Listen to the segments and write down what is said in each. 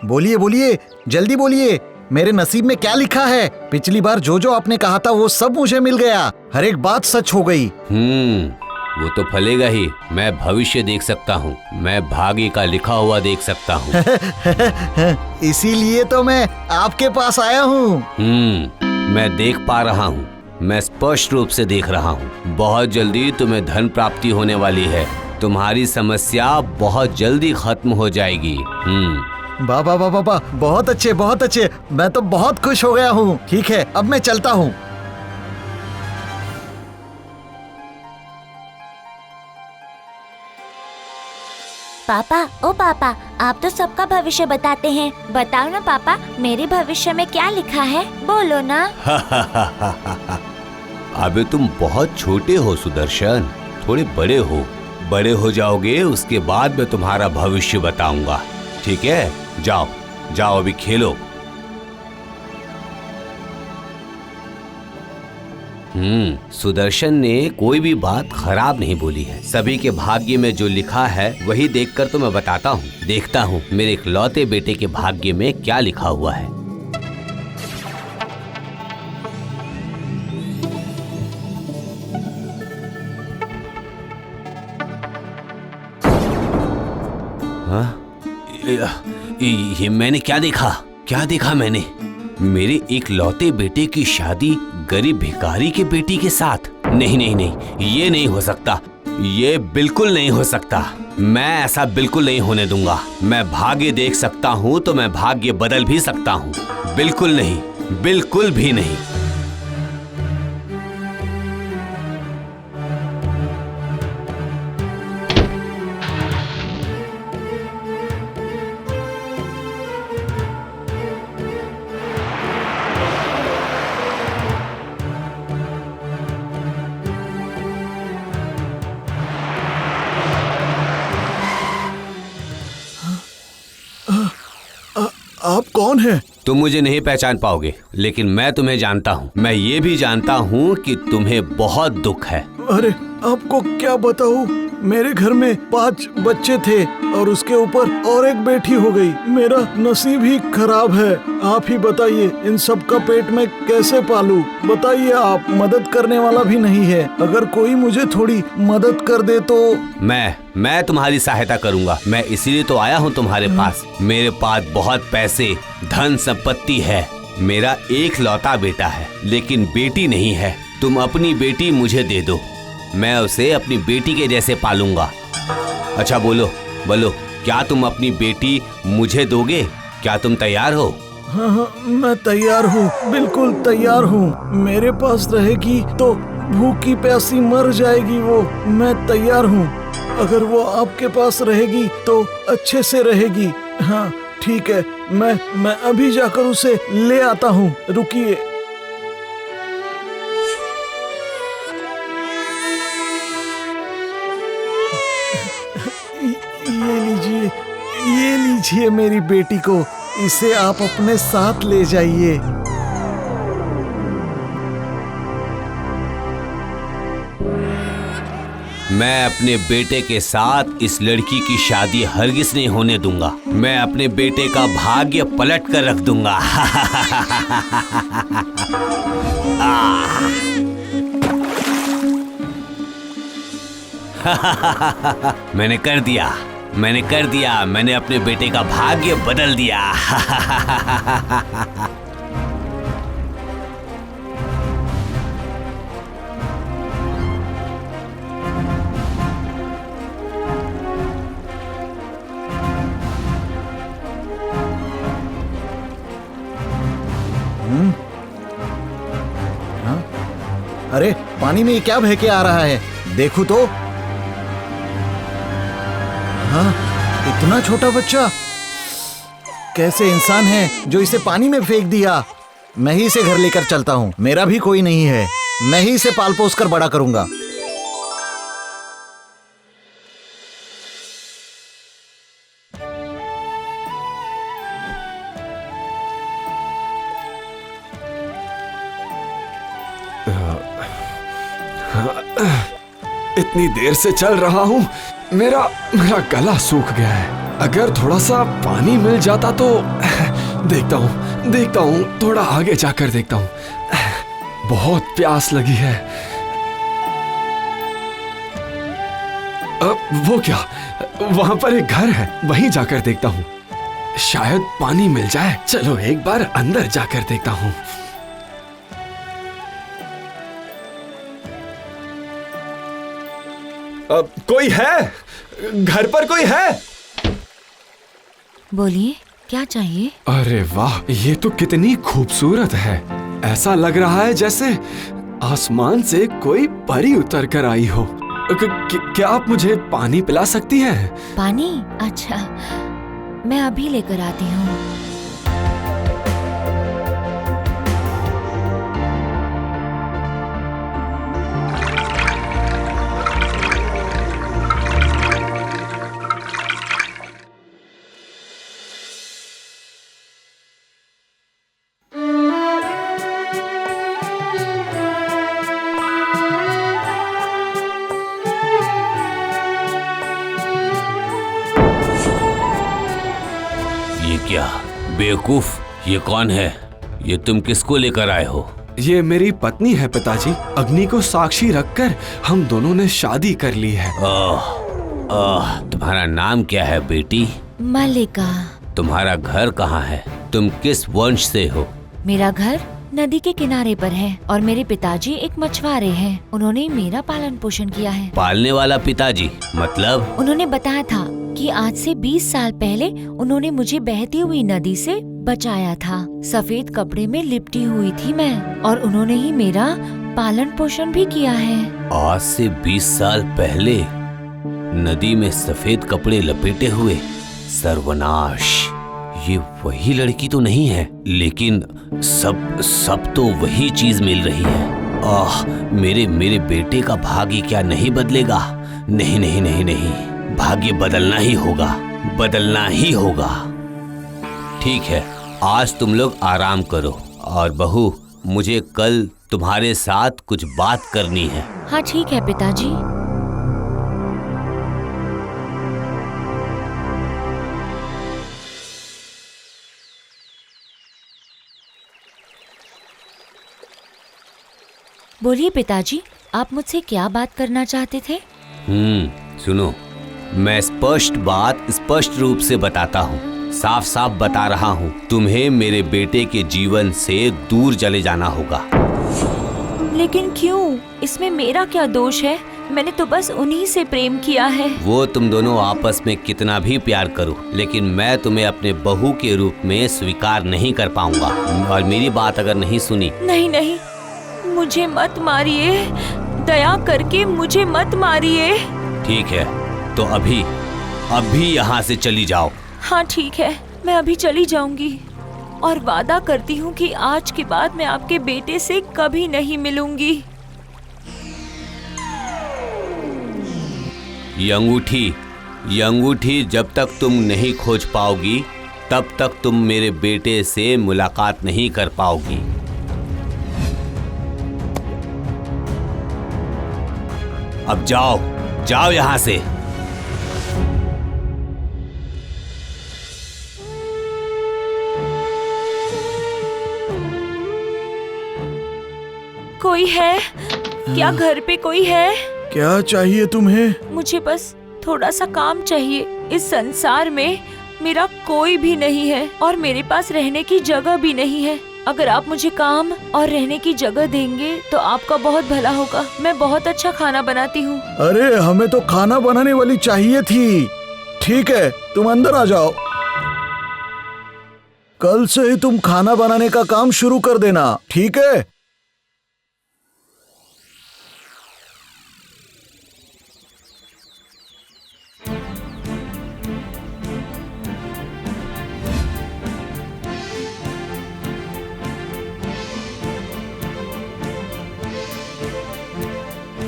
बोलिए बोलिए, जल्दी बोलिए, मेरे नसीब में क्या लिखा है? पिछली बार जो आपने कहा था वो सब मुझे मिल गया, हर एक बात सच हो गई। वो तो फलेगा ही। मैं भविष्य देख सकता हूँ, मैं भाग्य का लिखा हुआ देख सकता हूँ। इसीलिए तो मैं आपके पास आया हूँ। मैं देख पा रहा हूँ, मैं स्पष्ट रूप से देख रहा हूँ। बहुत जल्दी तुम्हें धन प्राप्ति होने वाली है। तुम्हारी समस्या बहुत जल्दी खत्म हो जाएगी। बाबा बाबा बा, बहुत अच्छे बहुत अच्छे, मैं तो बहुत खुश हो गया हूँ। ठीक है, अब मैं चलता हूँ। पापा, ओ पापा, आप तो सबका भविष्य बताते हैं। बताओ ना पापा, मेरे भविष्य में क्या लिखा है? बोलो ना। अबे तुम बहुत छोटे हो सुदर्शन, थोड़े बड़े हो जाओगे, उसके बाद मैं तुम्हारा भविष्य बताऊंगा। ठीक है, जाओ जाओ अभी खेलो। सुदर्शन ने कोई भी बात खराब नहीं बोली है। सभी के भाग्य में जो लिखा है वही देखकर तो मैं बताता हूँ। देखता हूँ मेरे इकलौते बेटे के भाग्य में क्या लिखा हुआ है। ये मैंने क्या देखा मैंने? मेरे इकलौते बेटे की शादी गरीब भिखारी के बेटी के साथ? नहीं, ये नहीं हो सकता, ये बिल्कुल नहीं हो सकता। मैं ऐसा बिल्कुल नहीं होने दूंगा। मैं भाग्य देख सकता हूँ तो मैं भाग्य बदल भी सकता हूँ। बिल्कुल नहीं, बिल्कुल भी नहीं। आप कौन हैं? तुम मुझे नहीं पहचान पाओगे, लेकिन मैं तुम्हें जानता हूँ। मैं ये भी जानता हूँ कि तुम्हें बहुत दुख है। अरे आपको क्या बताऊँ, मेरे घर में 5 बच्चे थे और उसके ऊपर और एक बेटी हो गई। मेरा नसीब ही खराब है। आप ही बताइए, इन सब का पेट में कैसे पालूं? बताइए, आप मदद करने वाला भी नहीं है। अगर कोई मुझे थोड़ी मदद कर दे तो। मैं तुम्हारी सहायता करूंगा। मैं इसीलिए तो आया हूँ तुम्हारे पास। मेरे पास बहुत पैसे, धन संपत्ति है। मेरा एक लौता बेटा है, लेकिन बेटी नहीं है। तुम अपनी बेटी मुझे दे दो, मैं उसे अपनी बेटी के जैसे पालूंगा। अच्छा बोलो, क्या तुम अपनी बेटी मुझे दोगे? क्या तुम तैयार हो? हाँ, मैं तैयार हूँ, बिल्कुल तैयार हूँ। मेरे पास रहेगी तो भूखी प्यासी मर जाएगी वो। मैं तैयार हूँ। अगर वो आपके पास रहेगी तो अच्छे से रहेगी। हाँ ठीक है, मैं अभी जाकर उसे ले आता हूँ। रुकिए। ये लीजिए मेरी बेटी को, इसे आप अपने साथ ले जाइए। मैं अपने बेटे के साथ इस लड़की की शादी हरगिज नहीं होने दूंगा। मैं अपने बेटे का भाग्य पलट कर रख दूंगा। मैंने कर दिया, मैंने अपने बेटे का भाग्य बदल दिया। अरे पानी में ये क्या बह के आ रहा है? देखो तो। हाँ, इतना छोटा बच्चा, कैसे इंसान है जो इसे पानी में फेंक दिया? मैं ही इसे घर लेकर चलता हूँ। मेरा भी कोई नहीं है, मैं ही इसे पाल पोस कर बड़ा करूंगा। इतनी देर से चल रहा हूँ, मेरा गला सूख गया है। अगर थोड़ा सा पानी मिल जाता तो देखता हूँ, थोड़ा आगे जाकर देखता हूँ। बहुत प्यास लगी है। वो क्या, वहां पर एक घर है, वहीं जाकर देखता हूँ, शायद पानी मिल जाए। चलो एक बार अंदर जाकर देखता हूँ। कोई है? घर पर कोई है? बोलिए, क्या चाहिए? अरे वाह, ये तो कितनी खूबसूरत है। ऐसा लग रहा है जैसे आसमान से कोई परी उतर कर आई हो। क्या आप मुझे पानी पिला सकती हैं? पानी? अच्छा, मैं अभी लेकर आती हूँ। क्या बेवकूफ, ये कौन है? ये तुम किसको लेकर आए हो? ये मेरी पत्नी है पिताजी। अग्नि को साक्षी रखकर हम दोनों ने शादी कर ली है। तुम्हारा नाम क्या है बेटी? मल्लिका। तुम्हारा घर कहाँ है? तुम किस वंश से हो? मेरा घर नदी के किनारे पर है और मेरे पिताजी एक मछुआरे हैं। उन्होंने मेरा पालन पोषण किया है। पालने वाला पिताजी मतलब? उन्होंने बताया था कि आज से 20 साल पहले उन्होंने मुझे बहती हुई नदी से बचाया था। सफेद कपड़े में लिपटी हुई थी मैं, और उन्होंने ही मेरा पालन पोषण भी किया है। आज से 20 साल पहले नदी में सफेद कपड़े लपेटे हुए? सर्वनाश, ये वही लड़की तो नहीं है, लेकिन सब तो वही चीज मिल रही है। मेरे बेटे का भाग्य क्या नहीं बदलेगा? नहीं नहीं नहीं नहीं, भाग्य बदलना ही होगा। ठीक है, आज तुम लोग आराम करो, और बहू, मुझे कल तुम्हारे साथ कुछ बात करनी है। हाँ ठीक है पिताजी। बोलिए पिताजी, आप मुझसे क्या बात करना चाहते थे? सुनो, मैं स्पष्ट रूप से बताता हूँ, साफ साफ बता रहा हूँ, तुम्हें मेरे बेटे के जीवन से दूर चले जाना होगा। लेकिन क्यों? इसमें मेरा क्या दोष है? मैंने तो बस उन्हीं से प्रेम किया है। वो तुम दोनों आपस में कितना भी प्यार करो, लेकिन मैं तुम्हें अपने बहू के रूप में स्वीकार नहीं कर पाऊंगा। और मेरी बात अगर नहीं सुनी। नहीं नहीं, मुझे मत मारिए, दया करके मुझे मत मारिए। ठीक है, तो अभी यहाँ से चली जाओ। हाँ ठीक है, मैं अभी चली जाऊंगी, और वादा करती हूँ कि आज के बाद मैं आपके बेटे से कभी नहीं मिलूंगी। ये अंगूठी जब तक तुम नहीं खोज पाओगी, तब तक तुम मेरे बेटे से मुलाकात नहीं कर पाओगी। अब जाओ यहाँ से। कोई है क्या? घर पे कोई है? क्या चाहिए तुम्हें? मुझे बस थोड़ा सा काम चाहिए। इस संसार में मेरा कोई भी नहीं है, और मेरे पास रहने की जगह भी नहीं है। अगर आप मुझे काम और रहने की जगह देंगे तो आपका बहुत भला होगा। मैं बहुत अच्छा खाना बनाती हूँ। अरे हमें तो खाना बनाने वाली चाहिए थी। ठीक है, तुम अंदर आ जाओ। कल से ही तुम खाना बनाने का काम शुरू कर देना, ठीक है?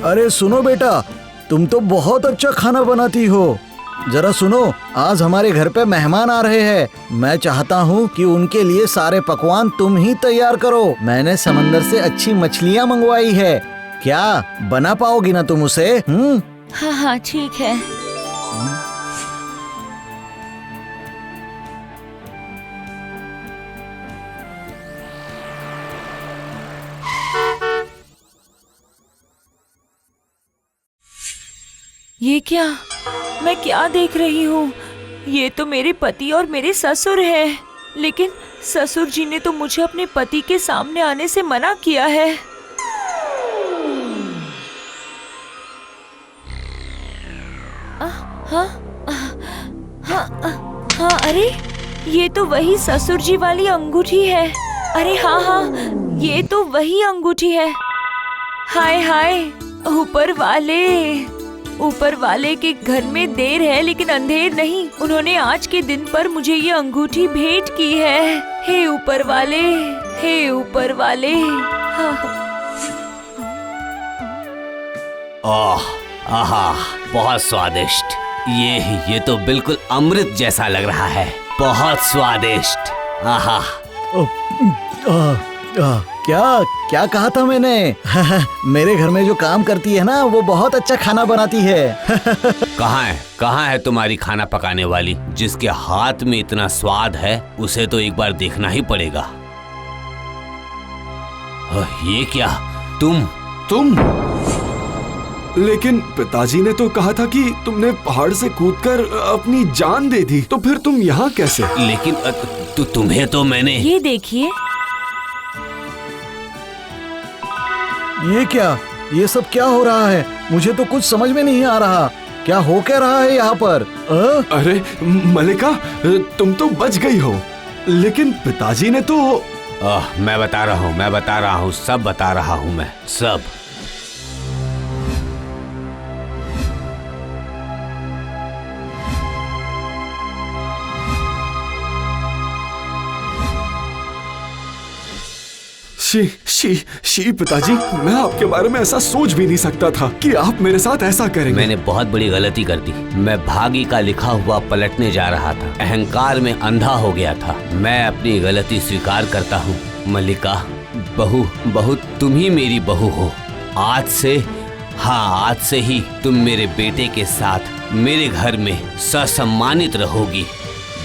अरे सुनो बेटा, तुम तो बहुत अच्छा खाना बनाती हो। जरा सुनो, आज हमारे घर पे मेहमान आ रहे हैं। मैं चाहता हूँ कि उनके लिए सारे पकवान तुम ही तैयार करो। मैंने समंदर से अच्छी मछलियाँ मंगवाई है। क्या बना पाओगी ना तुम उसे? हाँ हाँ ठीक है। ये क्या? मैं क्या देख रही हूँ? ये तो मेरे पति और मेरे ससुर हैं। लेकिन ससुर जी ने तो मुझे अपने पति के सामने आने से मना किया है। हाँ, अरे ये तो वही ससुर जी वाली अंगूठी है। अरे हाँ, ये तो वही अंगूठी है। हाय हाय, ऊपर वाले के घर में देर है लेकिन अंधेर नहीं। उन्होंने आज के दिन पर मुझे ये अंगूठी भेंट की है। हे ऊपर वाले, हे ऊपर वाले। आहा, बहुत स्वादिष्ट। ये तो बिल्कुल अमृत जैसा लग रहा है। बहुत स्वादिष्ट। आहा। क्या कहा था मैंने? मेरे घर में जो काम करती है ना, वो बहुत अच्छा खाना बनाती है। कहाँ है तुम्हारी खाना पकाने वाली? जिसके हाथ में इतना स्वाद है उसे तो एक बार देखना ही पड़ेगा। ये क्या? तुम? लेकिन पिताजी ने तो कहा था कि तुमने पहाड़ से कूदकर अपनी जान दे दी, तो फिर तुम यहाँ कैसे? लेकिन तुम्हें तो मैंने। ये देखिए। ये क्या? ये सब क्या हो रहा है? मुझे तो कुछ समझ में नहीं आ रहा। क्या हो क्या रहा है यहाँ पर? अरे मलिका, तुम तो बच गई हो, लेकिन पिताजी ने तो। मैं बता रहा हूँ, सब बता रहा हूँ मैं, सब। शी पिताजी, मैं आपके बारे में ऐसा सोच भी नहीं सकता था कि आप मेरे साथ ऐसा करेंगे। मैंने बहुत बड़ी गलती कर दी। मैं भागी का लिखा हुआ पलटने जा रहा था। अहंकार में अंधा हो गया था। मैं अपनी गलती स्वीकार करता हूँ। मल्लिका, बहू तुम ही मेरी बहू हो। आज से ही तुम मेरे बेटे के साथ मेरे घर में ससम्मानित रहोगी,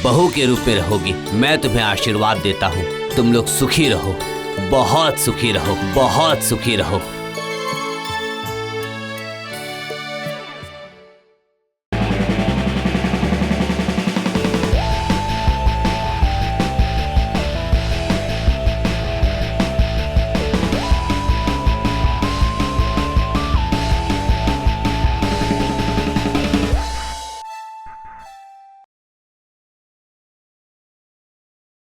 बहू के रूप में रहोगी। मैं तुम्हें आशीर्वाद देता हूँ। तुम लोग सुखी रहो, बहुत सुखी रहो, बहुत सुखी रहो।